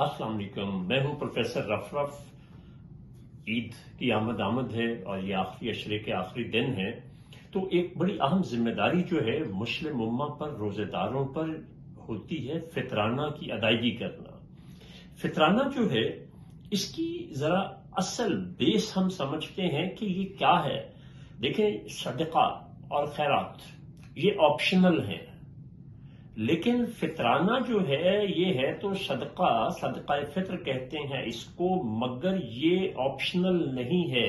अस्सलाम वालेकुम। मैं हूं प्रोफेसर रफरफ। ईद की आमद है और ये आखिरी अशरे के आखिरी दिन है, तो एक बड़ी अहम जिम्मेदारी जो है मुस्लिम उम्मा पर, रोजेदारों पर होती है फितराना की अदायगी करना। फितराना जो है इसकी जरा असल बेस हम समझते हैं कि ये क्या है। देखें, सदका और खैरात ये ऑप्शनल हैं, लेकिन फितराना जो है ये है तो सदका फित्र कहते हैं इसको, मगर ये ऑप्शनल नहीं है,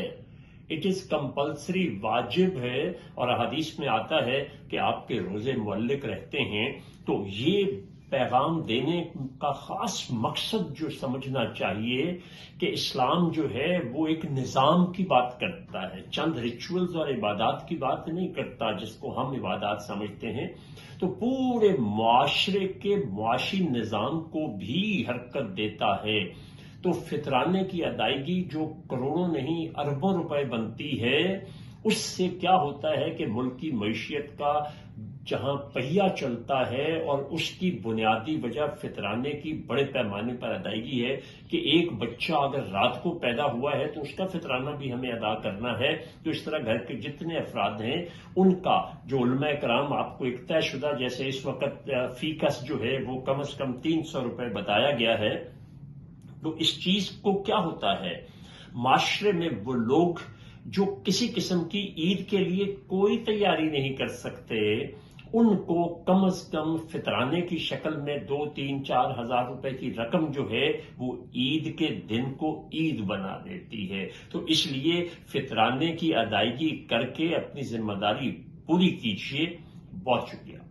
इट इज कंपल्सरी, वाजिब है। और हदीस में आता है कि आपके रोजे मुअल्लिक रहते हैं। तो ये पैगाम देने का खास मकसद जो समझना चाहिए कि इस्लाम जो है वो एक निज़ाम की बात करता है, चंद रिचुअल्स और इबादत की बात नहीं करता जिसको हम इबादत समझते हैं। तो पूरे मुआशरे के मुआशी निज़ाम को भी हरकत देता है। तो फितराने की अदायगी जो करोड़ों नहीं अरबों रुपए बनती है, उससे क्या होता है कि मुल्क की मईशियत का जहां पहिया चलता है, और उसकी बुनियादी वजह फितराने की बड़े पैमाने पर अदायगी है कि एक बच्चा अगर रात को पैदा हुआ है तो उसका फितराना भी हमें अदा करना है। तो इस तरह घर के जितने अफराद हैं उनका जो उलमा कराम आपको एक तयशुदा, जैसे इस वक्त फीकस जो है वो कम से कम 300 रुपए बताया गया है। तो इस चीज को क्या होता है, माशरे में वो लोग जो किसी किस्म की ईद के लिए कोई तैयारी नहीं कर सकते, उनको कम से कम फितराने की शक्ल में 2, 3, 4 हजार रुपए की रकम जो है वो ईद के दिन को ईद बना देती है। तो इसलिए फितराने की अदायगी करके अपनी जिम्मेदारी पूरी कीजिए। बहुत शुक्रिया।